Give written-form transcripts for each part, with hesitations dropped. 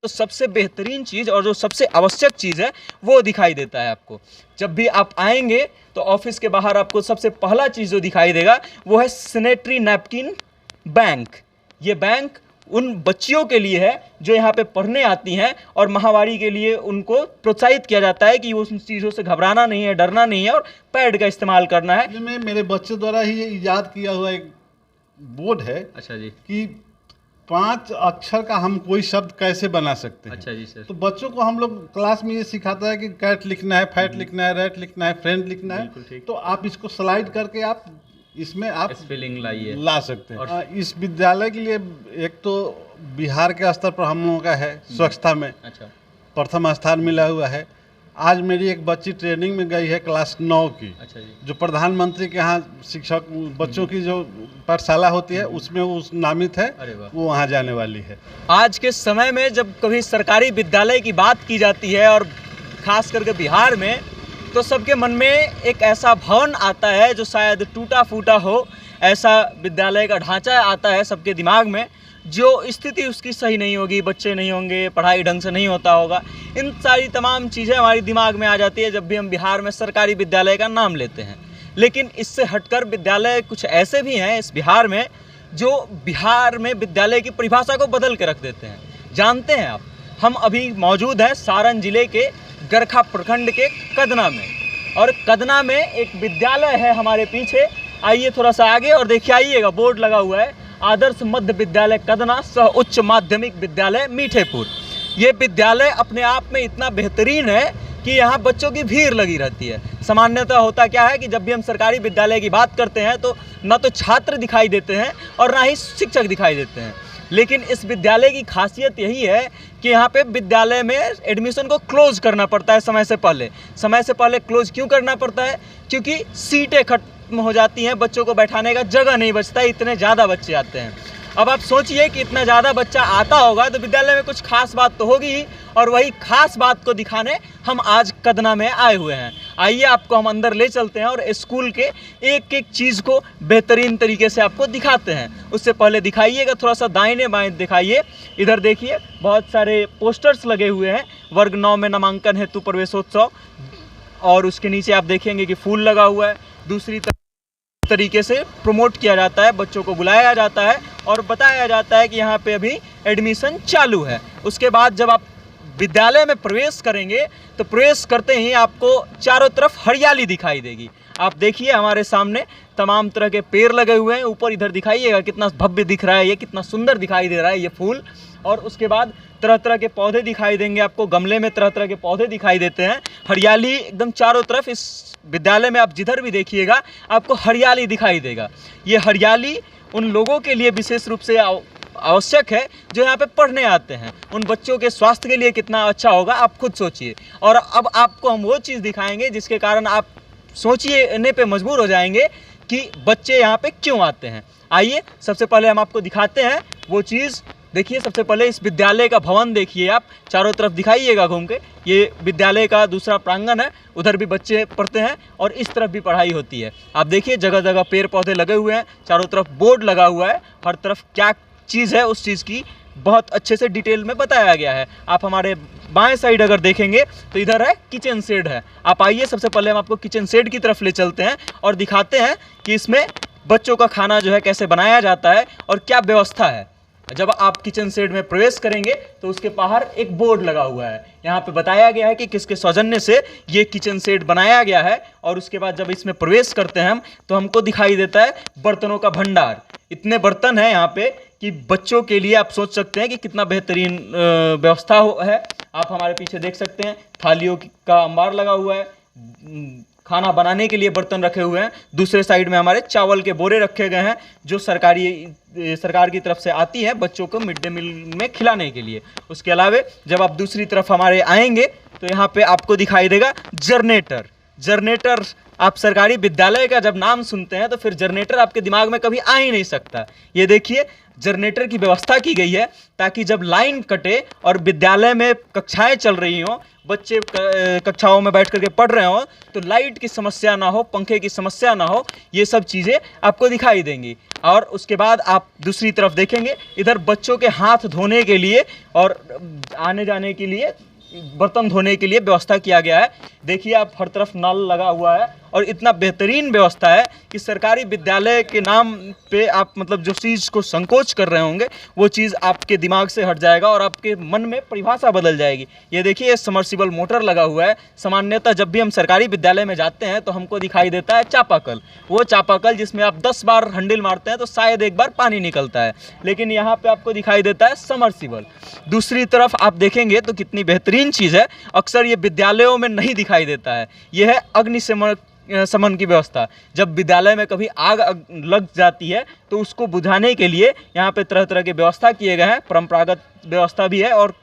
तो सबसे बेहतरीन चीज़ और जो सबसे आवश्यक चीज़ है वो दिखाई देता है आपको। जब भी आप आएंगे तो ऑफिस के बाहर आपको सबसे पहला चीज़ जो दिखाई देगा वो है सैनिटरी नैपकिन बैंक। ये बैंक उन बच्चियों के लिए है जो यहाँ पे पढ़ने आती हैं और माहवारी के लिए उनको प्रोत्साहित किया जाता है कि उन चीज़ों से घबराना नहीं है, डरना नहीं है और पैड का इस्तेमाल करना है। में मेरे बच्चे द्वारा ही ये इजाद किया हुआ एक बोर्ड है। अच्छा जी। कि 5 अक्षर का हम कोई शब्द कैसे बना सकते हैं। अच्छा जी सर। तो बच्चों को हम लोग क्लास में ये सिखाता है कि कैट लिखना है, फैट लिखना है, रैट लिखना है, फ्रेंड लिखना है। तो आप इसको स्लाइड करके आप इसमें आप स्पेलिंग लाइए, ला सकते हैं। इस विद्यालय के लिए एक तो बिहार के स्तर पर हम लोगों का है स्वच्छता में। अच्छा। प्रथम स्थान मिला हुआ है। आज मेरी एक बच्ची ट्रेनिंग में गई है क्लास 9 की। अच्छा जी। जो प्रधानमंत्री के यहाँ शिक्षक बच्चों की जो पाठशाला होती है उसमें वो नामित है। वो वहाँ जाने वाली है। आज के समय में जब कभी सरकारी विद्यालय की बात की जाती है और खास करके बिहार में, तो सबके मन में एक ऐसा भवन आता है जो शायद टूटा फूटा हो, ऐसा विद्यालय का ढांचा आता है सबके दिमाग में। जो स्थिति उसकी सही नहीं होगी, बच्चे नहीं होंगे, पढ़ाई ढंग से नहीं होता होगा, इन सारी तमाम चीज़ें हमारे दिमाग में आ जाती है जब भी हम बिहार में सरकारी विद्यालय का नाम लेते हैं। लेकिन इससे हटकर विद्यालय कुछ ऐसे भी हैं इस बिहार में जो बिहार में विद्यालय की परिभाषा को बदल के रख देते हैं। जानते हैं आप, हम अभी मौजूद हैं सारण जिले के गरखा प्रखंड के कदना में, और कदना में एक विद्यालय है हमारे पीछे। आइए थोड़ा सा आगे और देखिए, आइएगा, बोर्ड लगा हुआ है आदर्श मध्य विद्यालय कदना सह उच्च माध्यमिक विद्यालय मीठेपुर। ये विद्यालय अपने आप में इतना बेहतरीन है कि यहाँ बच्चों की भीड़ लगी रहती है। सामान्यतः होता क्या है कि जब भी हम सरकारी विद्यालय की बात करते हैं तो न तो छात्र दिखाई देते हैं और ना ही शिक्षक दिखाई देते हैं। लेकिन इस विद्यालय की खासियत यही है कि यहाँ पे विद्यालय में एडमिशन को क्लोज करना पड़ता है समय से पहले। समय से पहले क्लोज क्यों करना पड़ता है? क्योंकि सीटें खत्म हो जाती हैं, बच्चों को बैठाने का जगह नहीं बचता, इतने ज़्यादा बच्चे आते हैं। अब आप सोचिए कि इतना ज़्यादा बच्चा आता होगा तो विद्यालय में कुछ खास बात तो होगी ही, और वही खास बात को दिखाने हम आज कदना में आए हुए हैं। आइए आपको हम अंदर ले चलते हैं और स्कूल के एक एक चीज़ को बेहतरीन तरीके से आपको दिखाते हैं। उससे पहले दिखाइएगा थोड़ा सा दाहिने बाएं दिखाइए। इधर देखिए बहुत सारे पोस्टर्स लगे हुए हैं, वर्ग 9 में नामांकन हेतु प्रवेशोत्सव, और उसके नीचे आप देखेंगे कि फूल लगा हुआ है। दूसरी तरीके से प्रमोट किया जाता है, बच्चों को बुलाया जाता है और बताया जाता है कि यहाँ पे अभी एडमिशन चालू है। उसके बाद जब आप विद्यालय में प्रवेश करेंगे तो प्रवेश करते ही आपको चारों तरफ हरियाली दिखाई देगी। आप देखिए हमारे सामने तमाम तरह के पेड़ लगे हुए हैं। ऊपर इधर दिखाइएगा कितना भव्य दिख रहा है, ये कितना सुंदर दिखाई दे रहा है ये फूल। और उसके बाद तरह तरह के पौधे दिखाई देंगे आपको, गमले में तरह तरह के पौधे दिखाई देते हैं। हरियाली एकदम चारों तरफ, इस विद्यालय में आप जिधर भी देखिएगा आपको हरियाली दिखाई देगा। ये हरियाली उन लोगों के लिए विशेष रूप से आवश्यक है जो यहाँ पे पढ़ने आते हैं। उन बच्चों के स्वास्थ्य के लिए कितना अच्छा होगा आप खुद सोचिए। और अब आपको हम वो चीज़ दिखाएंगे जिसके कारण आप सोचने पे मजबूर हो जाएंगे कि बच्चे यहाँ पे क्यों आते हैं। आइए सबसे पहले हम आपको दिखाते हैं वो चीज़। देखिए सबसे पहले इस विद्यालय का भवन देखिए, आप चारों तरफ दिखाइएगा घूम के। ये विद्यालय का दूसरा प्रांगण है, उधर भी बच्चे पढ़ते हैं और इस तरफ भी पढ़ाई होती है। आप देखिए जगह जगह पेड़ पौधे लगे हुए हैं, चारों तरफ बोर्ड लगा हुआ है, हर तरफ क्या चीज़ है उस चीज़ की बहुत अच्छे से डिटेल में बताया गया है। आप हमारे बाएं साइड अगर देखेंगे तो इधर है किचन शेड है। आप आइए सबसे पहले हम आपको किचन शेड की तरफ ले चलते हैं और दिखाते हैं कि इसमें बच्चों का खाना जो है कैसे बनाया जाता है और क्या व्यवस्था है। जब आप किचन शेड में प्रवेश करेंगे तो उसके बाहर एक बोर्ड लगा हुआ है, यहाँ पे बताया गया है कि किसके सौजन्य से ये किचन शेड बनाया गया है। और उसके बाद जब इसमें प्रवेश करते हैं हम तो हमको दिखाई देता है बर्तनों का भंडार। इतने बर्तन हैं यहाँ पे कि बच्चों के लिए आप सोच सकते हैं कि कितना बेहतरीन व्यवस्था है। आप हमारे पीछे देख सकते हैं थालियों का अंबार लगा हुआ है, खाना बनाने के लिए बर्तन रखे हुए हैं। दूसरे साइड में हमारे चावल के बोरे रखे गए हैं जो सरकार की तरफ से आती है बच्चों को मिड डे मील में खिलाने के लिए। उसके अलावा जब आप दूसरी तरफ हमारे आएंगे तो यहाँ पे आपको दिखाई देगा जनरेटर। जनरेटर, आप सरकारी विद्यालय का जब नाम सुनते हैं तो फिर जनरेटर आपके दिमाग में कभी आ ही नहीं सकता। ये देखिए, जनरेटर की व्यवस्था की गई है ताकि जब लाइन कटे और विद्यालय में कक्षाएं चल रही हों, बच्चे कक्षाओं में बैठ करके पढ़ रहे हों, तो लाइट की समस्या ना हो, पंखे की समस्या ना हो, ये सब चीज़ें आपको दिखाई देंगी। और उसके बाद आप दूसरी तरफ देखेंगे, इधर बच्चों के हाथ धोने के लिए और आने जाने के लिए, बर्तन धोने के लिए व्यवस्था किया गया है। देखिए आप, हर तरफ नल लगा हुआ है और इतना बेहतरीन व्यवस्था है कि सरकारी विद्यालय के नाम पे आप मतलब जो चीज़ को संकोच कर रहे होंगे वो चीज़ आपके दिमाग से हट जाएगा और आपके मन में परिभाषा बदल जाएगी। ये देखिए, ये समर्सिबल मोटर लगा हुआ है। सामान्यतः जब भी हम सरकारी विद्यालय में जाते हैं तो हमको दिखाई देता है चापाकल, वो चापाकल जिसमें आप 10 बार हैंडल मारते हैं तो शायद एक बार पानी निकलता है, लेकिन यहाँ पर आपको दिखाई देता है समर्सिबल। दूसरी तरफ आप देखेंगे तो कितनी बेहतरीन चीज़ है, अक्सर ये विद्यालयों में नहीं दिखाई देता है। यह है अग्निशमन की व्यवस्था। जब विद्यालय में कभी आग लग जाती है तो उसको बुझाने के लिए यहाँ पे तरह तरह की व्यवस्था किए गए हैं। परंपरागत व्यवस्था भी है और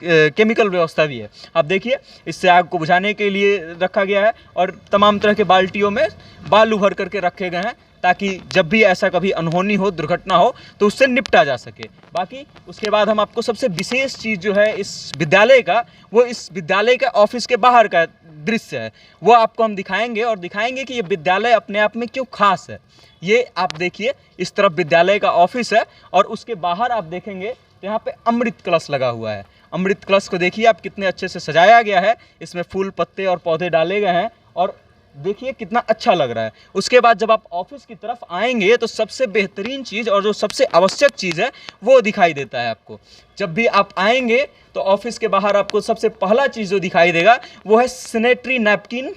केमिकल व्यवस्था भी है। आप देखिए, इससे आग को बुझाने के लिए रखा गया है और तमाम तरह के बाल्टियों में बालू भर करके रखे गए हैं ताकि जब भी ऐसा कभी अनहोनी हो, दुर्घटना हो, तो उससे निपटा जा सके। बाकी उसके बाद हम आपको सबसे विशेष चीज़ जो है इस विद्यालय का, वो इस विद्यालय के ऑफिस के बाहर का दृश्य है, वो आपको हम दिखाएंगे और दिखाएंगे कि ये विद्यालय अपने आप में क्यों खास है। ये आप देखिए, इस तरफ विद्यालय का ऑफिस है और उसके बाहर आप देखेंगे तो यहाँ पे अमृत कलश लगा हुआ है। अमृत कलश को देखिए आप, कितने अच्छे से सजाया गया है, इसमें फूल पत्ते और पौधे डाले गए हैं और देखिए कितना अच्छा लग रहा है। उसके बाद जब आप ऑफिस की तरफ आएंगे तो सबसे बेहतरीन चीज़ और जो सबसे आवश्यक चीज़ है वो दिखाई देता है आपको। जब भी आप आएंगे तो ऑफिस के बाहर आपको सबसे पहला चीज़ जो दिखाई देगा वो है सैनिटरी नैपकिन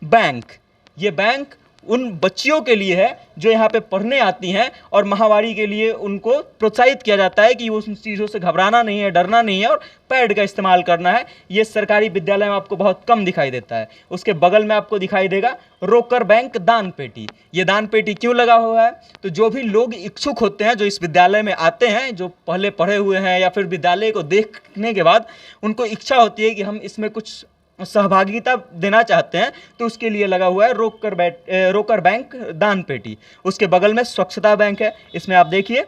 बैंक। ये बैंक उन बच्चियों के लिए है जो यहाँ पे पढ़ने आती हैं और महामारी के लिए उनको प्रोत्साहित किया जाता है कि उन चीज़ों से घबराना नहीं है, डरना नहीं है और पैड का इस्तेमाल करना है। ये सरकारी विद्यालय में आपको बहुत कम दिखाई देता है। उसके बगल में आपको दिखाई देगा रोकर बैंक दान पेटी। ये दान पेटी क्यों लगा हुआ है? तो जो भी लोग इच्छुक होते हैं, जो इस विद्यालय में आते हैं, जो पहले पढ़े हुए हैं या फिर विद्यालय को देखने के बाद उनको इच्छा होती है कि हम इसमें कुछ सहभागिता देना चाहते हैं, तो उसके लिए लगा हुआ है रोकर बैंक दान पेटी। उसके बगल में स्वच्छता बैंक है। इसमें आप देखिए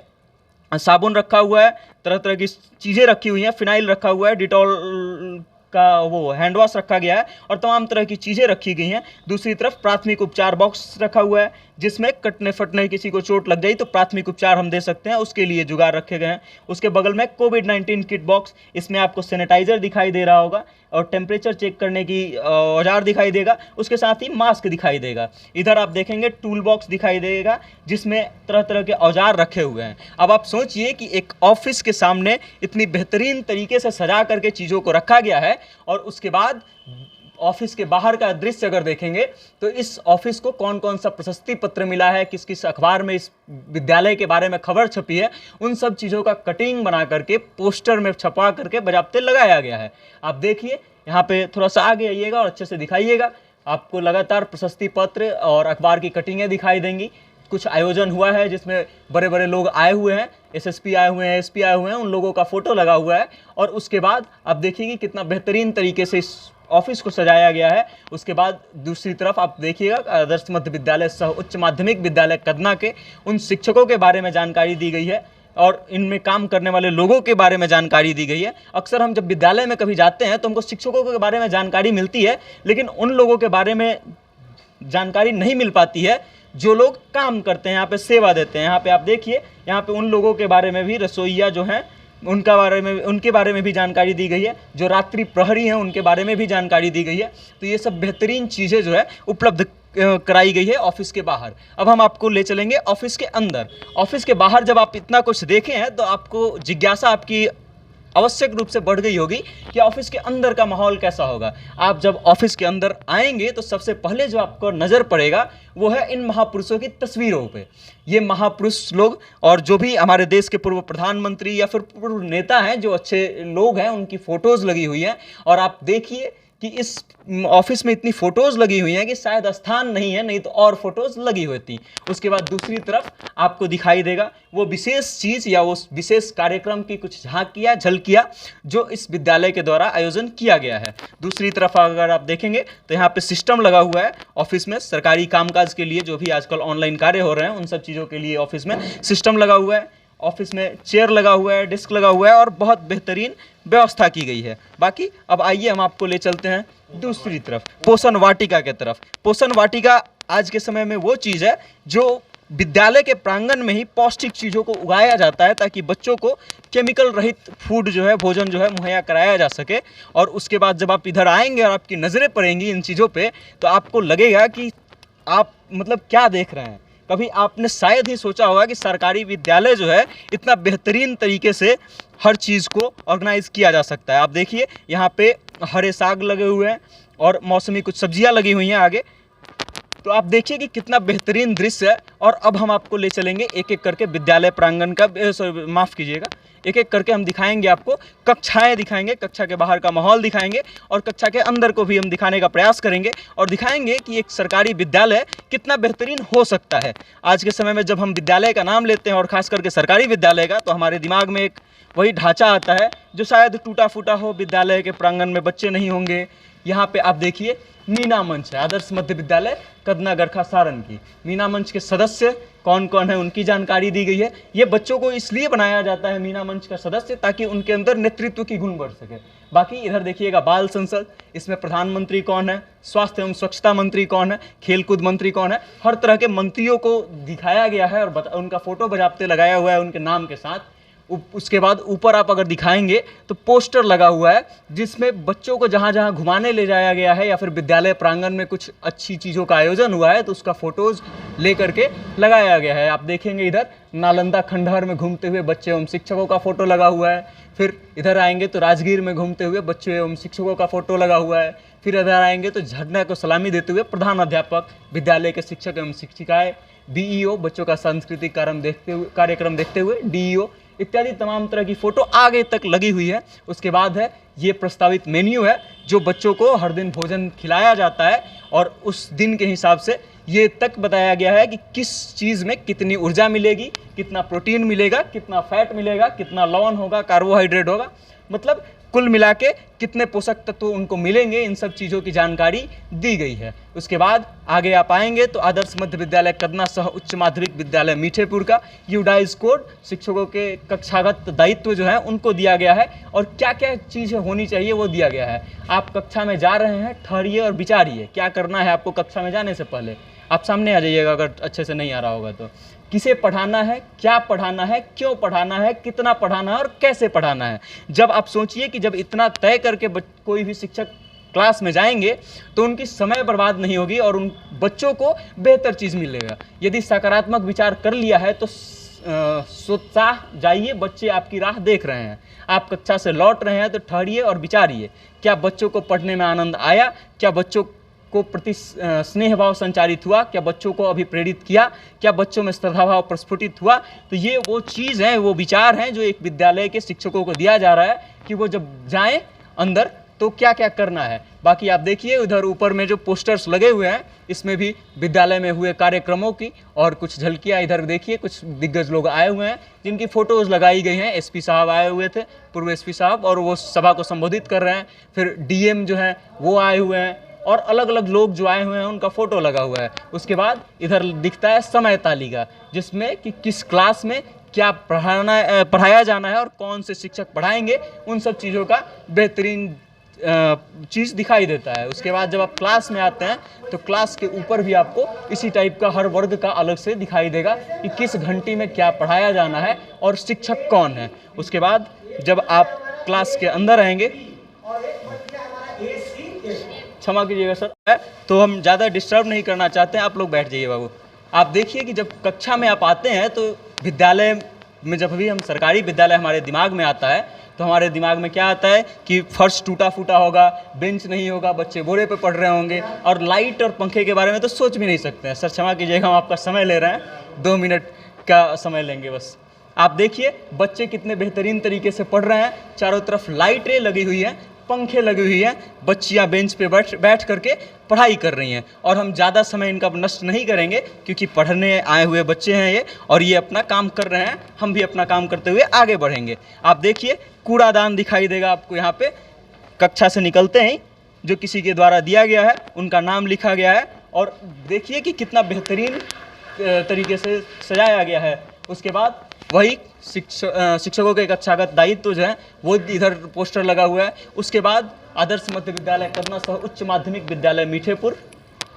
साबुन रखा हुआ है, तरह तरह की चीज़ें रखी हुई हैं, फिनाइल रखा हुआ है, डिटॉल का वो हैंड वॉश रखा गया है और तमाम तरह की चीज़ें रखी गई हैं। दूसरी तरफ प्राथमिक उपचार बॉक्स रखा हुआ है, जिसमें कटने फटने किसी को चोट लग जाए तो प्राथमिक उपचार हम दे सकते हैं, उसके लिए जुगाड़ रखे गए हैं। उसके बगल में कोविड-19 किट बॉक्स, इसमें आपको सैनिटाइजर दिखाई दे रहा होगा और टेम्परेचर चेक करने की औजार दिखाई देगा, उसके साथ ही मास्क दिखाई देगा। इधर आप देखेंगे टूल बॉक्स दिखाई देगा जिसमें तरह तरह के औजार रखे हुए हैं। अब आप सोचिए कि एक ऑफिस के सामने इतनी बेहतरीन तरीके से सजा करके चीज़ों को रखा गया है और उसके बाद ऑफिस के बाहर का दृश्य अगर देखेंगे तो इस ऑफिस को कौन कौन सा प्रशस्ति पत्र मिला है, किस किस अखबार में इस विद्यालय के बारे में खबर छपी है, उन सब चीज़ों का कटिंग बना करके पोस्टर में छपा करके बजाते लगाया गया है। आप देखिए, यहाँ पे थोड़ा सा आगे आइएगा और अच्छे से दिखाइएगा, आपको लगातार प्रशस्ति पत्र और अखबार की कटिंगें दिखाई देंगी। कुछ आयोजन हुआ है जिसमें बड़े बड़े लोग आए हुए हैं, एसएसपी आए हुए हैं, एसपी आए हुए हैं, उन लोगों का फोटो लगा हुआ है और उसके बाद आप देखिए कि कितना बेहतरीन तरीके से इस ऑफिस को सजाया गया है। उसके बाद दूसरी तरफ आप देखिएगा आदर्श मध्य विद्यालय सह उच्च माध्यमिक विद्यालय कदना के उन शिक्षकों के बारे में जानकारी दी गई है और इनमें काम करने वाले लोगों के बारे में जानकारी दी गई है। अक्सर हम जब विद्यालय में कभी जाते हैं तो हमको शिक्षकों के बारे में जानकारी मिलती है, लेकिन उन लोगों के बारे में जानकारी नहीं मिल पाती है जो लोग काम करते हैं, यहाँ पे सेवा देते हैं। यहाँ पे आप देखिए, यहाँ पे उन लोगों के बारे में भी, रसोइया जो हैं उनके बारे में भी जानकारी दी गई है, जो रात्रि प्रहरी हैं उनके बारे में भी जानकारी दी गई है। तो ये सब बेहतरीन चीज़ें जो है उपलब्ध कराई गई है ऑफिस के बाहर। अब हम आपको ले चलेंगे ऑफिस के अंदर। ऑफिस के बाहर जब आप इतना कुछ देखें हैं तो आपको जिज्ञासा आपकी आवश्यक रूप से बढ़ गई होगी कि ऑफिस के अंदर का माहौल कैसा होगा। आप जब ऑफिस के अंदर आएंगे तो सबसे पहले जो आपको नज़र पड़ेगा वो है इन महापुरुषों की तस्वीरों पे। ये महापुरुष लोग और जो भी हमारे देश के पूर्व प्रधानमंत्री या फिर पूर्व नेता हैं, जो अच्छे लोग हैं, उनकी फ़ोटोज़ लगी हुई हैं और आप देखिए कि इस ऑफिस में इतनी फोटोज़ लगी हुई हैं कि शायद स्थान नहीं है, नहीं तो और फोटोज़ लगी होती। उसके बाद दूसरी तरफ आपको दिखाई देगा वो विशेष चीज़ या उस विशेष कार्यक्रम की कुछ झांकियाँ, झलकियाँ जो इस विद्यालय के द्वारा आयोजन किया गया है। दूसरी तरफ अगर आप देखेंगे तो यहाँ पे सिस्टम लगा हुआ है ऑफिस में, सरकारी कामकाज के लिए जो भी आजकल ऑनलाइन कार्य हो रहे हैं उन सब चीज़ों के लिए ऑफिस में सिस्टम लगा हुआ है। ऑफिस में चेयर लगा हुआ है, डेस्क लगा हुआ है और बहुत बेहतरीन व्यवस्था की गई है। बाकी अब आइए हम आपको ले चलते हैं दूसरी तरफ, पोषण वाटिका के तरफ। पोषण वाटिका आज के समय में वो चीज़ है जो विद्यालय के प्रांगण में ही पौष्टिक चीज़ों को उगाया जाता है ताकि बच्चों को केमिकल रहित फूड जो है, भोजन जो है मुहैया कराया जा सके। और उसके बाद जब आप इधर आएंगे और आपकी नज़रें पड़ेंगी इन चीज़ों पे तो आपको लगेगा कि आप मतलब क्या देख रहे हैं। कभी आपने शायद ही सोचा होगा कि सरकारी विद्यालय जो है इतना बेहतरीन तरीके से हर चीज़ को ऑर्गेनाइज किया जा सकता है। आप देखिए यहाँ पे हरे साग लगे हुए हैं और मौसमी कुछ सब्जियाँ लगी हुई हैं आगे। तो आप देखिए कि कितना बेहतरीन दृश्य है। और अब हम आपको ले चलेंगे एक एक करके विद्यालय प्रांगण का, माफ़ कीजिएगा, एक एक करके हम दिखाएंगे आपको, कक्षाएं दिखाएंगे, कक्षा के बाहर का माहौल दिखाएंगे और कक्षा के अंदर को भी हम दिखाने का प्रयास करेंगे और दिखाएंगे कि एक सरकारी विद्यालय कितना बेहतरीन हो सकता है। आज के समय में जब हम विद्यालय का नाम लेते हैं और ख़ास करके सरकारी विद्यालय का, तो हमारे दिमाग में एक वही ढांचा आता है जो शायद टूटा फूटा हो, विद्यालय के प्रांगण में बच्चे नहीं होंगे। यहाँ पे आप देखिए मीना मंच है, आदर्श मध्य विद्यालय कदना गरखा सारण की। मीना मंच के सदस्य कौन कौन है उनकी जानकारी दी गई है। ये बच्चों को इसलिए बनाया जाता है मीना मंच का सदस्य ताकि उनके अंदर नेतृत्व की गुण बढ़ सके। बाकी इधर देखिएगा बाल संसद, इसमें प्रधानमंत्री कौन है, स्वास्थ्य एवं स्वच्छता मंत्री कौन है, खेलकूद मंत्री कौन है, हर तरह के मंत्रियों को दिखाया गया है और उनका फोटो बजाते लगाया हुआ है उनके नाम के साथ। उसके बाद ऊपर आप अगर दिखाएंगे तो पोस्टर लगा हुआ है जिसमें बच्चों को जहाँ जहाँ घुमाने ले जाया गया है या फिर विद्यालय प्रांगण में कुछ अच्छी चीज़ों का आयोजन हुआ है तो उसका फोटोज़ ले करके लगाया गया है। आप देखेंगे इधर नालंदा खंडहर में घूमते हुए बच्चे एवं शिक्षकों का फोटो लगा हुआ है। फिर इधर आएंगे तो राजगीर में घूमते हुए बच्चों एवं शिक्षकों का फोटो लगा हुआ है। फिर इधर आएंगे तो झरना को सलामी देते हुए प्रधान अध्यापक, विद्यालय के शिक्षक एवं शिक्षिकाएँ, बीईओ, बच्चों का सांस्कृतिक कार्यक्रम देखते हुए डीईओ इत्यादि तमाम तरह की फ़ोटो आगे तक लगी हुई है। उसके बाद है ये प्रस्तावित मेन्यू है जो बच्चों को हर दिन भोजन खिलाया जाता है और उस दिन के हिसाब से ये तक बताया गया है कि किस चीज़ में कितनी ऊर्जा मिलेगी, कितना प्रोटीन मिलेगा, कितना फैट मिलेगा, कितना लवण होगा, कार्बोहाइड्रेट होगा, मतलब कुल मिला के कितने पोषक तत्व उनको मिलेंगे, इन सब चीज़ों की जानकारी दी गई है। उसके बाद आगे आप आएंगे तो आदर्श मध्य विद्यालय कदना सह उच्च माध्यमिक विद्यालय मीठेपुर का यूडाइज कोड, शिक्षकों के कक्षागत दायित्व जो है उनको दिया गया है और क्या क्या चीज़ें होनी चाहिए वो दिया गया है। आप कक्षा में जा रहे हैं, ठहरिए और विचारिए क्या करना है आपको कक्षा में जाने से पहले। आप सामने आ जाइएगा अगर अच्छे से नहीं आ रहा होगा तो। किसे पढ़ाना है, क्या पढ़ाना है, क्यों पढ़ाना है, कितना पढ़ाना है और कैसे पढ़ाना है। जब आप सोचिए कि जब इतना तय करके कोई भी शिक्षक क्लास में जाएंगे तो उनकी समय बर्बाद नहीं होगी और उन बच्चों को बेहतर चीज़ मिलेगा। यदि सकारात्मक विचार कर लिया है तो सोचा जाइए, बच्चे आपकी राह देख रहे हैं। आप कक्षा से लौट रहे हैं तो ठहरिए और विचारिए क्या बच्चों को पढ़ने में आनंद आया, क्या बच्चों को प्रति स्नेह भाव संचारित हुआ, क्या बच्चों को अभिप्रेरित किया, क्या बच्चों में श्रद्धा भाव प्रस्फुटित हुआ। तो ये वो चीज़ हैं, वो विचार हैं जो एक विद्यालय के शिक्षकों को दिया जा रहा है कि वो जब जाएं अंदर तो क्या क्या करना है। बाकी आप देखिए उधर ऊपर में जो पोस्टर्स लगे हुए हैं इसमें भी विद्यालय में हुए कार्यक्रमों की और कुछ झलकियाँ। इधर देखिए कुछ दिग्गज लोग आए हुए हैं जिनकी फ़ोटोज़ लगाई गई हैं। एसपी साहब आए हुए थे, पूर्व एसपी साहब, और वो सभा को संबोधित कर रहे हैं। फिर डीएम जो हैं वो आए हुए हैं और अलग अलग लोग जो आए हुए हैं उनका फ़ोटो लगा हुआ है। उसके बाद इधर दिखता है समय तालिका जिसमें कि किस क्लास में क्या पढ़ाया जाना है और कौन से शिक्षक पढ़ाएंगे, उन सब चीज़ों का बेहतरीन चीज़ दिखाई देता है। उसके बाद जब आप क्लास में आते हैं तो क्लास के ऊपर भी आपको इसी टाइप का हर वर्ग का अलग से दिखाई देगा कि किस घंटी में क्या पढ़ाया जाना है और शिक्षक कौन है। उसके बाद जब आप क्लास के अंदर आएंगे, क्षमा कीजिएगा सर, तो हम ज़्यादा डिस्टर्ब नहीं करना चाहते हैं, आप लोग बैठ जाइए बाबू। आप देखिए कि जब कक्षा में आप आते हैं तो विद्यालय में जब भी हम सरकारी विद्यालय हमारे दिमाग में आता है तो हमारे दिमाग में क्या आता है कि फर्श टूटा फूटा होगा, बेंच नहीं होगा, बच्चे बोरे पे पढ़ रहे होंगे और लाइट और पंखे के बारे में तो सोच भी नहीं सकते हैं। सर क्षमा कीजिएगा, हम आपका समय ले रहे हैं, 2 मिनट का समय लेंगे बस। आप देखिए बच्चे कितने बेहतरीन तरीके से पढ़ रहे हैं, चारों तरफ लाइटें लगी हुई हैं पंखे लगी हुई हैं, बच्चियां बेंच पे बैठ करके पढ़ाई कर रही हैं। और हम ज़्यादा समय इनका नष्ट नहीं करेंगे क्योंकि पढ़ने आए हुए बच्चे हैं ये, और ये अपना काम कर रहे हैं, हम भी अपना काम करते हुए आगे बढ़ेंगे। आप देखिए कूड़ादान दिखाई देगा आपको यहाँ पे, कक्षा से निकलते ही जो किसी के द्वारा दिया गया है उनका नाम लिखा गया है, और देखिए कि कितना बेहतरीन तरीके से सजाया गया है। उसके बाद वही शिक्षकों के कक्षागत दायित्व जो है वो इधर पोस्टर लगा हुआ है। उसके बाद आदर्श मध्य विद्यालय कदमा सह उच्च माध्यमिक विद्यालय मीठेपुर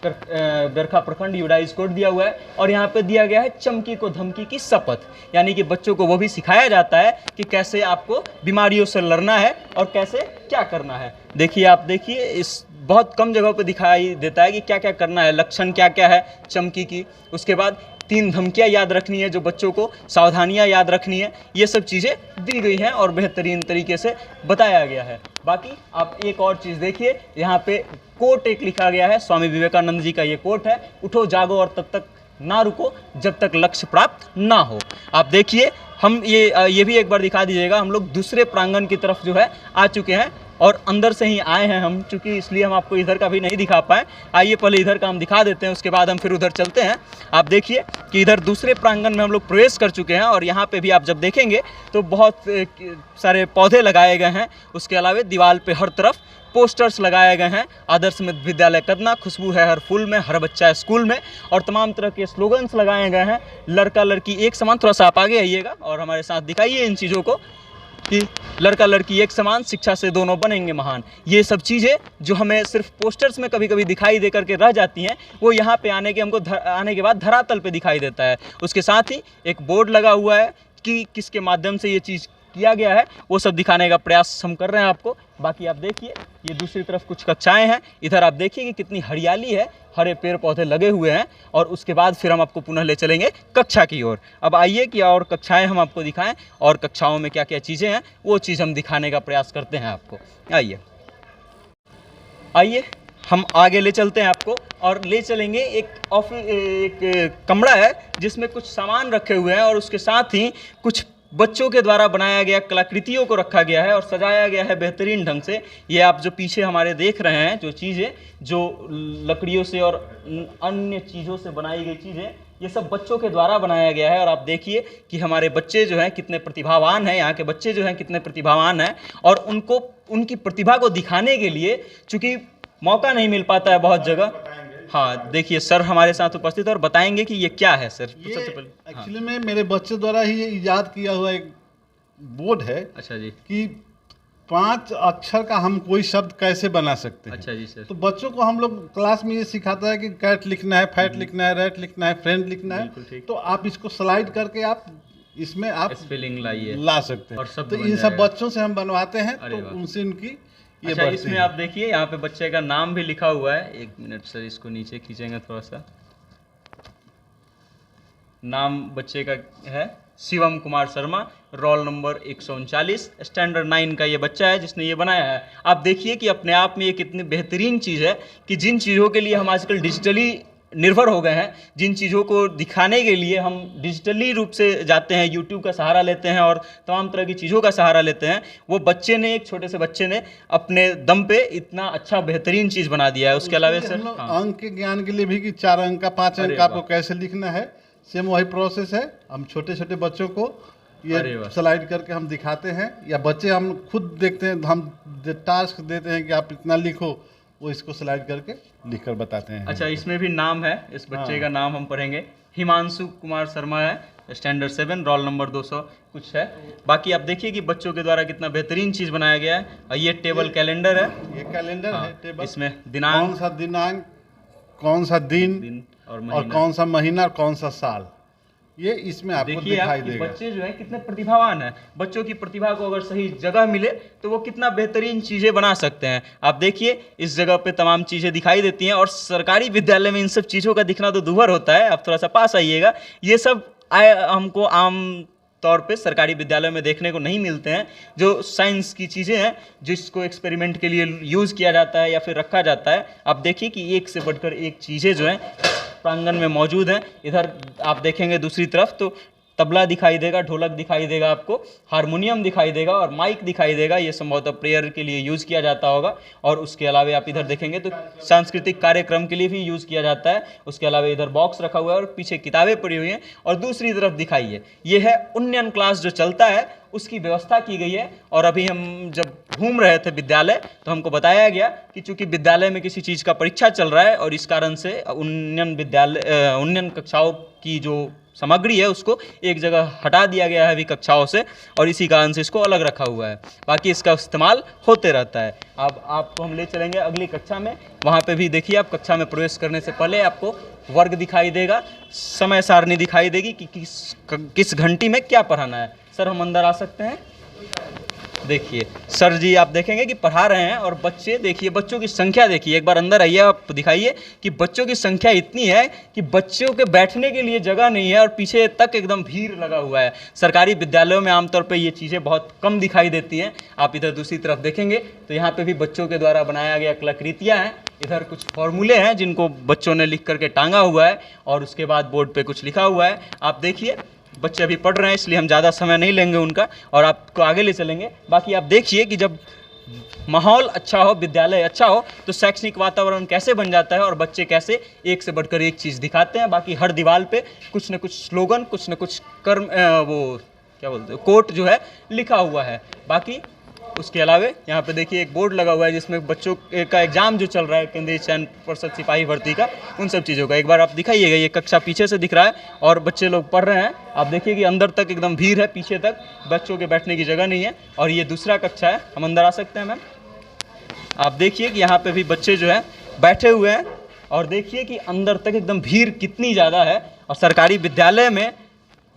बेरखा प्रखंड यूडाइज कोड दिया हुआ है, और यहाँ पे दिया गया है चमकी को धमकी की शपथ, यानी कि बच्चों को वो भी सिखाया जाता है कि कैसे आपको बीमारियों से लड़ना है और कैसे क्या करना है। देखिए आप देखिए इस बहुत कम जगहों पे दिखाई देता है कि क्या क्या करना है, लक्षण क्या क्या है चमकी की। उसके बाद 3 धमकियाँ याद रखनी है जो बच्चों को, सावधानियाँ याद रखनी है, ये सब चीज़ें दी गई हैं और बेहतरीन तरीके से बताया गया है। बाकी आप एक और चीज़ देखिए, यहाँ पे कोट एक लिखा गया है, स्वामी विवेकानंद जी का ये कोट है, उठो जागो और तब तक ना रुको जब तक लक्ष्य प्राप्त ना हो। आप देखिए हम ये भी एक बार दिखा दीजिएगा, हम लोग दूसरे प्रांगण की तरफ जो है आ चुके हैं और अंदर से ही आए हैं हम, चूँकि इसलिए हम आपको इधर का भी नहीं दिखा पाए। आइए पहले इधर का हम दिखा देते हैं, उसके बाद हम फिर उधर चलते हैं। आप देखिए कि इधर दूसरे प्रांगण में हम लोग प्रवेश कर चुके हैं, और यहाँ पे भी आप जब देखेंगे तो बहुत सारे पौधे लगाए गए हैं। उसके अलावा दीवार पे हर तरफ पोस्टर्स लगाए गए हैं, आदर्श मध्य विद्यालय कदमा, खुशबू है हर फूल में, हर बच्चा है स्कूल में, और तमाम तरह के स्लोगन्स लगाए गए हैं, लड़का लड़की एक समान। थोड़ा सा आप आगे आइएगा और हमारे साथ दिखाइए इन चीज़ों को कि लड़का लड़की एक समान, शिक्षा से दोनों बनेंगे महान। ये सब चीज़ें जो हमें सिर्फ पोस्टर्स में कभी कभी दिखाई दे करके रह जाती हैं, वो यहाँ पे आने के बाद धरातल पे दिखाई देता है। उसके साथ ही एक बोर्ड लगा हुआ है कि किसके माध्यम से ये चीज़ किया गया है, वो सब दिखाने का प्रयास हम कर रहे हैं आपको। बाकी आप देखिए ये दूसरी तरफ कुछ कक्षाएं हैं, इधर आप देखिए कि कितनी हरियाली है, हरे पेड़ पौधे लगे हुए हैं, और उसके बाद फिर हम आपको पुनः ले चलेंगे कक्षा की ओर। अब आइए कि और कक्षाएं हम आपको दिखाएं, और कक्षाओं में क्या क्या चीज़ें हैं वो चीज़ हम दिखाने का प्रयास करते हैं आपको। आइए हम आगे ले चलते हैं आपको, और ले चलेंगे एक कमरा है जिसमें कुछ सामान रखे हुए हैं, और उसके साथ ही कुछ बच्चों के द्वारा बनाया गया कलाकृतियों को रखा गया है और सजाया गया है बेहतरीन ढंग से। ये आप जो पीछे हमारे देख रहे हैं जो चीज़ें, जो लकड़ियों से और अन्य चीज़ों से बनाई गई चीज़ें, ये सब बच्चों के द्वारा बनाया गया है। और आप देखिए कि हमारे बच्चे जो हैं कितने प्रतिभावान हैं, यहाँ के बच्चे जो हैं कितने प्रतिभावान हैं, और उनको उनकी प्रतिभा को दिखाने के लिए चूँकि मौका नहीं मिल पाता है बहुत जगह। हाँ देखिए सर हमारे साथ उपस्थित है और बताएंगे कि ये क्या है। सर ये सबसे पहले एक्चुअली में मेरे बच्चे द्वारा ही ये इजाद किया हुआ एक बोर्ड है। अच्छा जी। कि 5 अक्षर का हम कोई शब्द कैसे बना सकते हैं। अच्छा जी सर। तो बच्चों को हम लोग क्लास में ये सिखाता है कि कैट लिखना है, फैट लिखना है, रैट लिखना है, फ्रेंड लिखना है। तो आप इसको स्लाइड करके आप इसमें आप स्पेलिंग लाइए, ला सकते हैं। और तो इन सब बच्चों से हम बनवाते हैं, तो उनसे उनकी ये अच्छा इसमें आप देखिए यहाँ पे बच्चे का नाम भी लिखा हुआ है। एक मिनट सर, इसको नीचे खींचेंगे थोड़ा सा। नाम बच्चे का है Shivam Kumar Sharma, roll number 139, standard 9 का ये बच्चा है जिसने ये बनाया है। आप देखिए कि अपने आप में ये कितनी बेहतरीन चीज़ है कि जिन चीज़ों के लिए हम आजकल डिजिटली निर्भर हो गए हैं, जिन चीज़ों को दिखाने के लिए हम डिजिटली रूप से जाते हैं, यूट्यूब का सहारा लेते हैं और तमाम तरह की चीज़ों का सहारा लेते हैं, वो बच्चे ने, एक छोटे से बच्चे ने अपने दम पे इतना अच्छा बेहतरीन चीज़ बना दिया है। उसके अलावा सर अंक के ज्ञान के लिए भी कि 4 अंक का 5 अंक का आपको कैसे लिखना है, सेम वही प्रोसेस है। हम छोटे छोटे बच्चों को ये स्लाइड करके हम दिखाते हैं, या बच्चे हम खुद देखते हैं, हम टास्क देते हैं कि आप इतना लिखो, वो इसको स्लाइड करके लिख कर बताते हैं। अच्छा इसमें भी नाम है, इस बच्चे का नाम हम पढ़ेंगे, हिमांशु कुमार शर्मा है, स्टैंडर्ड 7, रोल नंबर 200 कुछ है। बाकी आप देखिए कि बच्चों के द्वारा कितना बेहतरीन चीज़ बनाया गया है। और ये टेबल कैलेंडर है, ये कैलेंडर है टेबल। इसमें दिनांक, कौन सा दिनांक, कौन सा दिन और कौन सा महीना और कौन सा साल, ये इसमें आपको दिखाई देगा। बच्चे जो है कितने प्रतिभावान हैं। बच्चों की प्रतिभा को अगर सही जगह मिले तो वो कितना बेहतरीन चीज़ें बना सकते हैं। आप देखिए इस जगह पे तमाम चीज़ें दिखाई देती हैं, और सरकारी विद्यालय में इन सब चीज़ों का दिखना तो दूभर होता है। आप थोड़ा सा पास आइएगा, ये सब हमको आम तौर पे सरकारी विद्यालयों में देखने को नहीं मिलते हैं। जो साइंस की चीज़ें हैं जिसको एक्सपेरिमेंट के लिए यूज़ किया जाता है या फिर रखा जाता है, आप देखिए कि एक से बढ़कर एक चीज़ें जो हैं प्रांगण में मौजूद हैं। इधर आप देखेंगे दूसरी तरफ तो तबला दिखाई देगा, ढोलक दिखाई देगा, आपको हारमोनियम दिखाई देगा और माइक दिखाई देगा। ये संभवतः प्रेयर के लिए यूज़ किया जाता होगा। और उसके अलावा आप इधर देखेंगे तो सांस्कृतिक कार्यक्रम के लिए भी यूज़ किया जाता है। उसके अलावा इधर बॉक्स रखा हुआ है और पीछे किताबें पड़ी हुई हैं। और दूसरी तरफ दिखाइए, ये है उन्नयन क्लास जो चलता है, उसकी व्यवस्था की गई है। और अभी हम जब घूम रहे थे विद्यालय तो हमको बताया गया कि चूंकि विद्यालय में किसी चीज़ का परीक्षा चल रहा है और इस कारण से उन्नयन कक्षाओं की जो सामग्री है उसको एक जगह हटा दिया गया है अभी कक्षाओं से, और इसी कारण से इसको अलग रखा हुआ है। बाकी इसका इस्तेमाल होते रहता है। अब आपको हम ले चलेंगे अगली कक्षा में। वहाँ पे भी देखिए, आप कक्षा में प्रवेश करने से पहले आपको वर्ग दिखाई देगा, समय सारणी दिखाई देगी कि किस घंटी में क्या पढ़ाना है। सर, हम अंदर आ सकते हैं? देखिए सर जी, आप देखेंगे कि पढ़ा रहे हैं और बच्चे, देखिए बच्चों की संख्या देखिए, एक बार अंदर आइए, आप दिखाइए कि बच्चों की संख्या इतनी है कि बच्चों के बैठने के लिए जगह नहीं है और पीछे तक एकदम भीड़ लगा हुआ है। सरकारी विद्यालयों में आमतौर पे ये चीज़ें बहुत कम दिखाई देती हैं। आप इधर दूसरी तरफ देखेंगे तो यहाँ पे भी बच्चों के द्वारा बनाया गया कलाकृतियाँ हैं। इधर कुछ फॉर्मूले हैं जिनको बच्चों ने लिख करके टांगा हुआ है और उसके बाद बोर्ड पे कुछ लिखा हुआ है। आप देखिए, बच्चे अभी पढ़ रहे हैं इसलिए हम ज़्यादा समय नहीं लेंगे उनका और आपको आगे ले चलेंगे। बाकी आप देखिए कि जब माहौल अच्छा हो, विद्यालय अच्छा हो, तो शैक्षणिक वातावरण कैसे बन जाता है और बच्चे कैसे एक से बढ़कर एक चीज़ दिखाते हैं। बाकी हर दीवार पे कुछ न कुछ स्लोगन, कुछ न कुछ कर्म, वो क्या बोलते हैं, कोट जो है लिखा हुआ है। बाकी उसके अलावा यहाँ पे देखिए एक बोर्ड लगा हुआ है जिसमें बच्चों का एग्जाम जो चल रहा है केंद्रीय चयन पर्षद सिपाही भर्ती का, उन सब चीज़ों का एक बार आप दिखाइएगा। ये कक्षा पीछे से दिख रहा है और बच्चे लोग पढ़ रहे हैं। आप देखिए कि अंदर तक एकदम भीड़ है, पीछे तक बच्चों के बैठने की जगह नहीं है। और ये दूसरा कक्षा है, हम अंदर आ सकते हैं मैम? आप देखिए कि यहाँ पे भी बच्चे जो है बैठे हुए हैं और देखिए कि अंदर तक एकदम भीड़ कितनी ज़्यादा है। और सरकारी विद्यालय में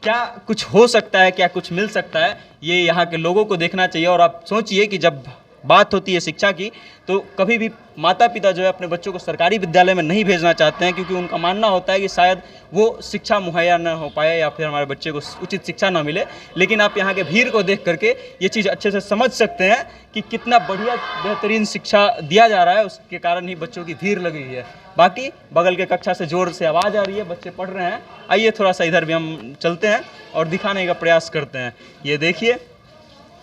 क्या कुछ हो सकता है, क्या कुछ मिल सकता है, ये यहाँ के लोगों को देखना चाहिए। और आप सोचिए कि जब बात होती है शिक्षा की तो कभी भी माता पिता जो है अपने बच्चों को सरकारी विद्यालय में नहीं भेजना चाहते हैं, क्योंकि उनका मानना होता है कि शायद वो शिक्षा मुहैया न हो पाए या फिर हमारे बच्चे को उचित शिक्षा न मिले। लेकिन आप यहाँ के भीड़ को देख करके ये चीज़ अच्छे से समझ सकते हैं कि कितना बढ़िया बेहतरीन शिक्षा दिया जा रहा है, उसके कारण ही बच्चों की भीड़ लगी हुई है। बाकी बगल के कक्षा से जोर से आवाज़ आ रही है, बच्चे पढ़ रहे हैं। आइए थोड़ा सा इधर भी हम चलते हैं और दिखाने का प्रयास करते हैं। ये देखिए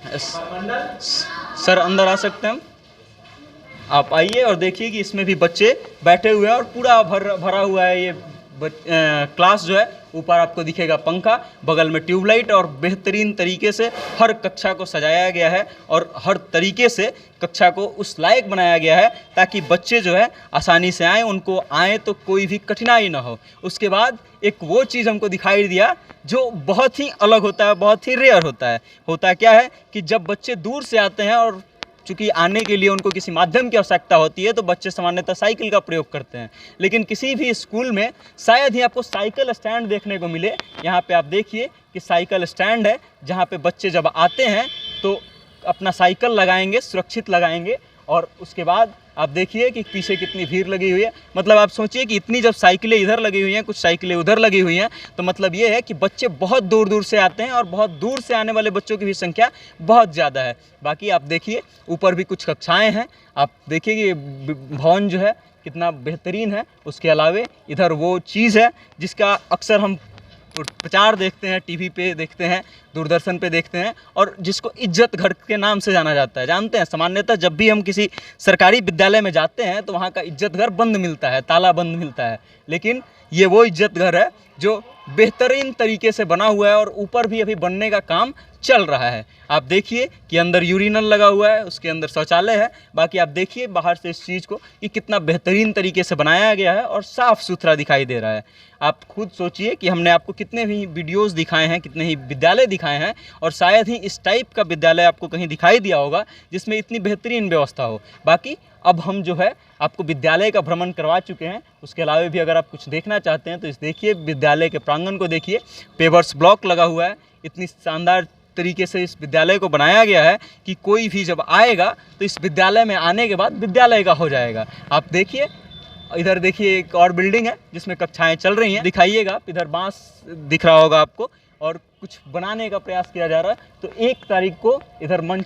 सर, अंदर आ सकते हैं हम? आप आइए और देखिए कि इसमें भी बच्चे बैठे हुए हैं और पूरा भरा हुआ है ये क्लास जो है। ऊपर आपको दिखेगा पंखा, बगल में ट्यूबलाइट और बेहतरीन तरीके से हर कक्षा को सजाया गया है और हर तरीके से कक्षा को उस लायक बनाया गया है ताकि बच्चे जो है आसानी से आएँ, उनको आए तो कोई भी कठिनाई ना हो। उसके बाद एक वो चीज़ हमको दिखाई दिया जो बहुत ही अलग होता है, बहुत ही रेयर होता है। होता क्या है कि जब बच्चे दूर से आते हैं और चूँकि आने के लिए उनको किसी माध्यम की आवश्यकता होती है तो बच्चे सामान्यतः साइकिल का प्रयोग करते हैं। लेकिन किसी भी स्कूल में शायद ही आपको साइकिल स्टैंड देखने को मिले। यहाँ पे आप देखिए कि साइकिल स्टैंड है जहाँ पे बच्चे जब आते हैं तो अपना साइकिल लगाएंगे, सुरक्षित लगाएंगे। और उसके बाद आप देखिए कि पीछे कितनी भीड़ लगी हुई है। मतलब आप सोचिए कि इतनी जब साइकिलें इधर लगी हुई हैं, कुछ साइकिलें उधर लगी हुई हैं, तो मतलब ये है कि बच्चे बहुत दूर दूर से आते हैं और बहुत दूर से आने वाले बच्चों की भी संख्या बहुत ज़्यादा है। बाकी आप देखिए ऊपर भी कुछ कक्षाएं हैं। आप देखिए कि भवन जो है कितना बेहतरीन है। उसके अलावा इधर वो चीज़ है जिसका अक्सर हम प्रचार देखते हैं, टीवी पे देखते हैं, दूरदर्शन पे देखते हैं, और जिसको इज्जत घर के नाम से जाना जाता है। जानते हैं, सामान्यतः जब भी हम किसी सरकारी विद्यालय में जाते हैं तो वहाँ का इज्जत घर बंद मिलता है, ताला बंद मिलता है। लेकिन ये वो इज्जत घर है जो बेहतरीन तरीके से बना हुआ है और ऊपर भी अभी बनने का काम चल रहा है। आप देखिए कि अंदर यूरिनल लगा हुआ है, उसके अंदर शौचालय है। बाकी आप देखिए बाहर से इस चीज़ को कि कितना बेहतरीन तरीके से बनाया गया है और साफ़ सुथरा दिखाई दे रहा है। आप खुद सोचिए कि हमने आपको कितने भी वीडियोस दिखाए हैं, कितने ही विद्यालय दिखाए हैं, और शायद ही इस टाइप का विद्यालय आपको कहीं दिखाई दिया होगा जिसमें इतनी बेहतरीन व्यवस्था हो। बाकी अब हम जो है आपको विद्यालय का भ्रमण करवा चुके हैं। उसके अलावा भी अगर आप कुछ देखना चाहते हैं तो इस देखिए विद्यालय के प्रांगण को देखिए, पेवर्स ब्लॉक लगा हुआ है। इतनी शानदार तरीके से इस विद्यालय को बनाया गया है कि कोई भी जब आएगा तो इस विद्यालय में आने के बाद विद्यालय का हो जाएगा। आप देखिए इधर देखिए एक और बिल्डिंग है जिसमें कक्षाएं चल रही हैं, दिखाइएगा। इधर बांस दिख रहा होगा आपको और कुछ बनाने का प्रयास किया जा रहा है। तो 1 तारीख को इधर मंच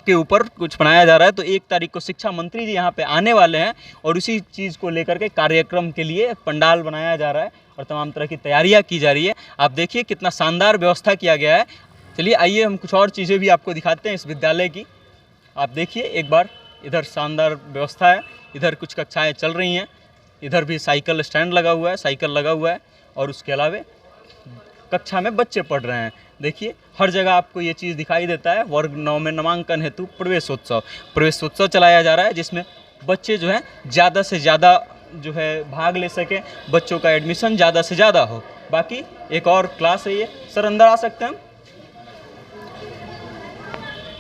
के ऊपर कुछ बनाया जा रहा है। तो 1 तारीख को शिक्षा मंत्री जी यहाँ पे आने वाले हैं और उसी चीज़ को लेकर के कार्यक्रम के लिए पंडाल बनाया जा रहा है और तमाम तरह की तैयारियाँ की जा रही है। आप देखिए कितना शानदार व्यवस्था किया गया है। चलिए आइए हम कुछ और चीज़ें भी आपको दिखाते हैं इस विद्यालय की। आप देखिए एक बार, इधर शानदार व्यवस्था है, इधर कुछ कक्षाएँ चल रही हैं, इधर भी साइकिल स्टैंड लगा हुआ है, साइकिल लगा हुआ है और उसके अलावा कक्षा में बच्चे पढ़ रहे हैं। देखिए हर जगह आपको ये चीज़ दिखाई देता है। वर्ग 9 में नामांकन हेतु प्रवेशोत्सव चलाया जा रहा है, जिसमें बच्चे जो हैं ज़्यादा से ज़्यादा जो है भाग ले सकें, बच्चों का एडमिशन ज़्यादा से ज़्यादा हो। बाकी एक और क्लास है ये। सर अंदर आ सकते हैं हम?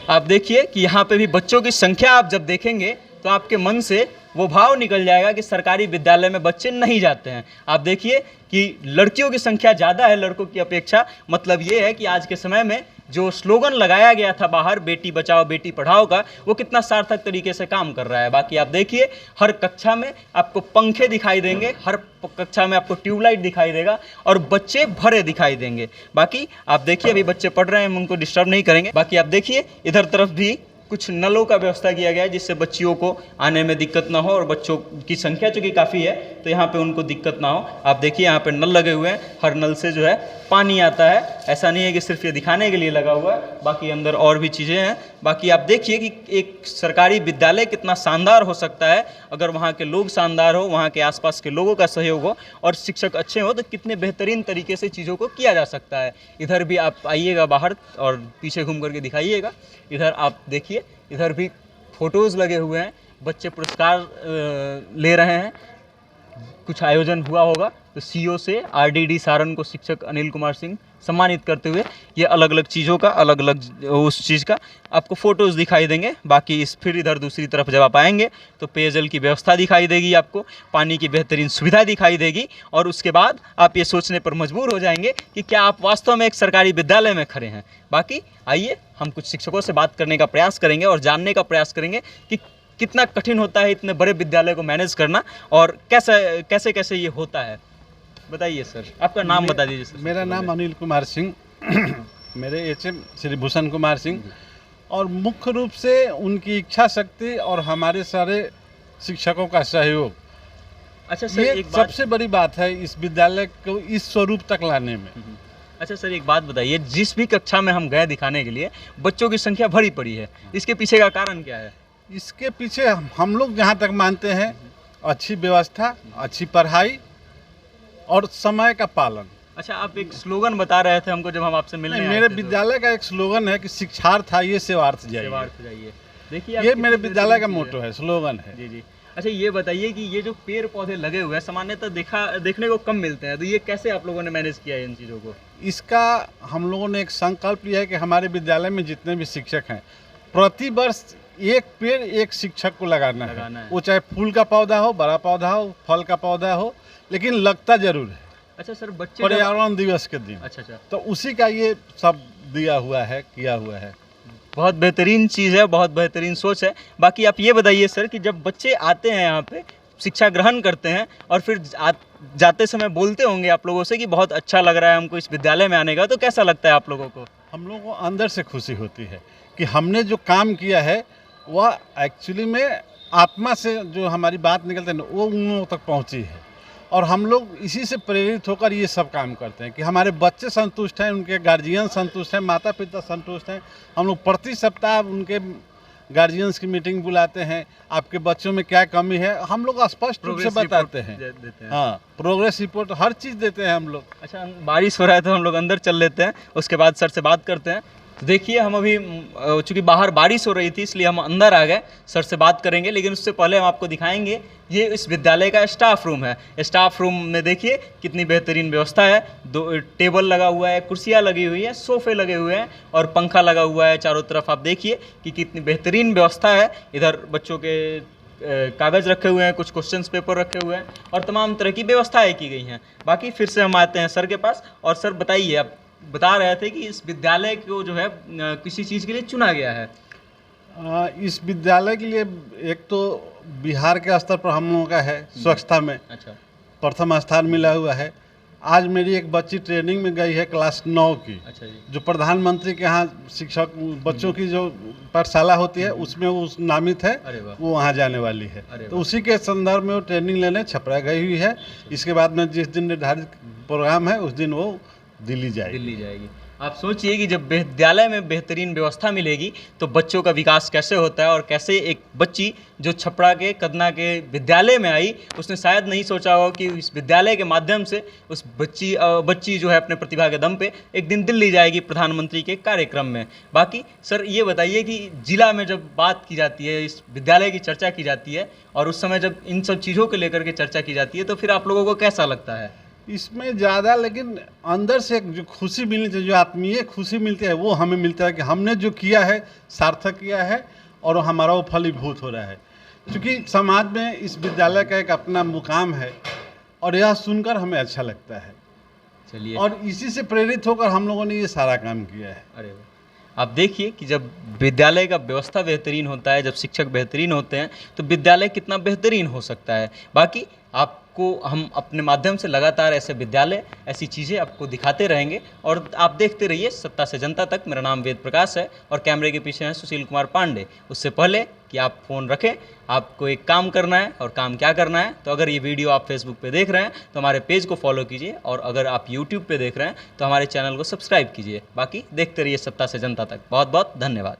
आप देखिए कि यहाँ पे भी बच्चों की संख्या आप जब देखेंगे तो आपके मन से वो भाव निकल जाएगा कि सरकारी विद्यालय में बच्चे नहीं जाते हैं। आप देखिए कि लड़कियों की संख्या ज़्यादा है लड़कों की अपेक्षा। मतलब ये है कि आज के समय में जो स्लोगन लगाया गया था बाहर, बेटी बचाओ बेटी पढ़ाओ का, वो कितना सार्थक तरीके से काम कर रहा है। बाकी आप देखिए हर कक्षा में आपको पंखे दिखाई देंगे, हर कक्षा में आपको ट्यूबलाइट दिखाई देगा और बच्चे भरे दिखाई देंगे। बाकी आप देखिए अभी बच्चे पढ़ रहे हैं, हम उनको डिस्टर्ब नहीं करेंगे। बाकी आप देखिए इधर तरफ भी कुछ नलों का व्यवस्था किया गया है, जिससे बच्चियों को आने में दिक्कत ना हो और बच्चों की संख्या चूँकि काफ़ी है तो यहाँ पे उनको दिक्कत ना हो। आप देखिए यहाँ पे नल लगे हुए हैं, हर नल से जो है पानी आता है। ऐसा नहीं है कि सिर्फ ये दिखाने के लिए लगा हुआ है, बाकी अंदर और भी चीज़ें हैं। बाकी आप देखिए कि एक सरकारी विद्यालय कितना शानदार हो सकता है अगर वहाँ के लोग शानदार हो, वहाँ के आसपास के लोगों का सहयोग हो और शिक्षक अच्छे हो, तो कितने बेहतरीन तरीके से चीज़ों को किया जा सकता है। इधर भी आप आइएगा बाहर और पीछे घूम करके दिखाइएगा। इधर आप देखिए, इधर भी फ़ोटोज़ लगे हुए हैं, बच्चे पुरस्कार ले रहे हैं। कुछ आयोजन हुआ होगा तो सीओ से आरडीडी सारण को शिक्षक अनिल कुमार सिंह सम्मानित करते हुए ये अलग अलग चीज़ों का, अलग अलग उस चीज़ का आपको फ़ोटोज़ दिखाई देंगे। बाकी फिर इधर दूसरी तरफ जब आप आएंगे तो पेयजल की व्यवस्था दिखाई देगी, आपको पानी की बेहतरीन सुविधा दिखाई देगी और उसके बाद आप ये सोचने पर मजबूर हो जाएंगे कि क्या आप वास्तव में एक सरकारी विद्यालय में खड़े हैं। बाकी आइए हम कुछ शिक्षकों से बात करने का प्रयास करेंगे और जानने का प्रयास करेंगे कि कितना कठिन होता है इतने बड़े विद्यालय को मैनेज करना और कैसे कैसे ये होता है। बताइए सर, आपका नाम बता दीजिए सर। मेरा नाम अनिल कुमार सिंह मेरे एचएम श्री भूषण कुमार सिंह, और मुख्य रूप से उनकी इच्छा शक्ति और हमारे सारे शिक्षकों का सहयोग, अच्छा सर, ये सबसे बड़ी बात है इस विद्यालय को इस स्वरूप तक लाने में। अच्छा सर, एक बात बताइए, जिस भी कक्षा में हम गए दिखाने के लिए बच्चों की संख्या भरी पड़ी है, इसके पीछे का कारण क्या है? इसके पीछे हम लोग जहाँ तक मानते हैं अच्छी व्यवस्था, अच्छी पढ़ाई और समय का पालन। अच्छा, आप एक स्लोगन बता रहे थे हमको जब हम आपसे मिलने आए थे। मेरे विद्यालय का एक स्लोगन है कि शिक्षार्थ आइए सेवार्थ जाइए। देखिए ये मेरे विद्यालय का मोटो है, स्लोगन है। जी जी। अच्छा ये बताइए कि ये जो पेड़ पौधे लगे हुए हैं सामान्यतः देखने को कम मिलते हैं, तो ये कैसे आप लोगों ने मैनेज किया है इन चीज़ों को? इसका हम लोगों ने एक संकल्प लिया है कि हमारे विद्यालय में जितने भी शिक्षक हैं प्रति वर्ष एक पेड़ एक शिक्षक को लगाना है। वो चाहे फूल का पौधा हो, बड़ा पौधा हो, फल का पौधा हो, लेकिन लगता जरूर है। अच्छा सर, बच्चे पर्यावरण दिवस के दिन। अच्छा, तो उसी का ये सब दिया हुआ है, किया हुआ है। बहुत बेहतरीन चीज़ है, बहुत बेहतरीन सोच है। बाकी आप ये बताइए सर कि जब बच्चे आते हैं यहाँ पे शिक्षा ग्रहण करते हैं और फिर जाते समय बोलते होंगे आप लोगों से कि बहुत अच्छा लग रहा है हमको इस विद्यालय में आने का, तो कैसा लगता है आप लोगों को? हम लोगों को अंदर से खुशी होती है कि हमने जो काम किया है वह एक्चुअली में आत्मा से जो हमारी बात निकलती है ना, वो उन लोगों तक पहुँची है और हम लोग इसी से प्रेरित होकर ये सब काम करते हैं कि हमारे बच्चे संतुष्ट हैं, उनके गार्जियन संतुष्ट हैं, माता पिता संतुष्ट हैं। हम लोग प्रति सप्ताह उनके गार्जियंस की मीटिंग बुलाते हैं, आपके बच्चों में क्या कमी है हम लोग स्पष्ट रूप से बताते हैं। हाँ, प्रोग्रेस रिपोर्ट हर चीज़ देते हैं हम लोग। अच्छा, बारिश हो रहा है तो हम लोग अंदर चल लेते हैं, उसके बाद सर से बात करते हैं। तो देखिए हम अभी चूँकि बाहर बारिश हो रही थी इसलिए हम अंदर आ गए, सर से बात करेंगे, लेकिन उससे पहले हम आपको दिखाएंगे ये इस विद्यालय का स्टाफ रूम है। स्टाफ रूम में देखिए कितनी बेहतरीन व्यवस्था है। 2 टेबल लगा हुआ है, कुर्सियाँ लगी हुई हैं, सोफ़े लगे हुए हैं और पंखा लगा हुआ है चारों तरफ। आप देखिए कि कितनी बेहतरीन व्यवस्था है। इधर बच्चों के कागज़ रखे हुए हैं, कुछ क्वेश्चंस पेपर रखे हुए हैं और तमाम तरह की व्यवस्थाएँ की गई हैं। बाकी फिर से हम आते हैं सर के पास। और सर बताइए, आप बता रहे थे कि इस विद्यालय को जो है किसी चीज़ के लिए चुना गया है। इस विद्यालय के लिए एक तो बिहार के स्तर पर हम लोगों का है स्वच्छता में। अच्छा, प्रथम स्थान मिला हुआ है। आज मेरी एक बच्ची ट्रेनिंग में गई है क्लास 9 की। अच्छा जी। जो प्रधानमंत्री के यहाँ शिक्षक बच्चों की जो पाठशाला होती है उसमें वो नामित है, वो वहाँ जाने वाली है। तो उसी के संदर्भ में वो ट्रेनिंग लेने छपरा गई हुई है। इसके बाद में जिस दिन निर्धारित प्रोग्राम है उस दिन वो दिल्ली जाएगी। आप सोचिए कि जब विद्यालय में बेहतरीन व्यवस्था मिलेगी तो बच्चों का विकास कैसे होता है, और कैसे एक बच्ची जो छपरा के कदना के विद्यालय में आई, उसने शायद नहीं सोचा होगा कि इस विद्यालय के माध्यम से उस बच्ची जो है अपने प्रतिभा के दम पे एक दिन दिल्ली जाएगी प्रधानमंत्री के कार्यक्रम में। बाकी सर ये बताइए कि जिला में जब बात की जाती है, इस विद्यालय की चर्चा की जाती है, और उस समय जब इन सब चीज़ों को लेकर के चर्चा की जाती है, तो फिर आप लोगों को कैसा लगता है? इसमें ज़्यादा लेकिन अंदर से जो खुशी मिलनी चाहिए, जो आत्मीय खुशी मिलती है, वो हमें मिलता है कि हमने जो किया है सार्थक किया है और हमारा वो फलीभूत हो रहा है। क्योंकि समाज में इस विद्यालय का एक अपना मुकाम है और यह सुनकर हमें अच्छा लगता है। चलिए, और इसी से प्रेरित होकर हम लोगों ने ये सारा काम किया है। अरे आप देखिए कि जब विद्यालय का व्यवस्था बेहतरीन होता है, जब शिक्षक बेहतरीन होते हैं, तो विद्यालय कितना बेहतरीन हो सकता है। बाकी आपको हम अपने माध्यम से लगातार ऐसे विद्यालय, ऐसी चीज़ें आपको दिखाते रहेंगे, और आप देखते रहिए सत्ता से जनता तक। मेरा नाम वेद प्रकाश है और कैमरे के पीछे हैं सुशील कुमार पांडे। उससे पहले कि आप फ़ोन रखें, आपको एक काम करना है, और काम क्या करना है, तो अगर ये वीडियो आप फेसबुक पे देख रहे हैं तो हमारे पेज को फॉलो कीजिए, और अगर आप यूट्यूब पे देख रहे हैं तो हमारे चैनल को सब्सक्राइब कीजिए। बाकी देखते रहिए सत्ता से जनता तक। बहुत बहुत धन्यवाद।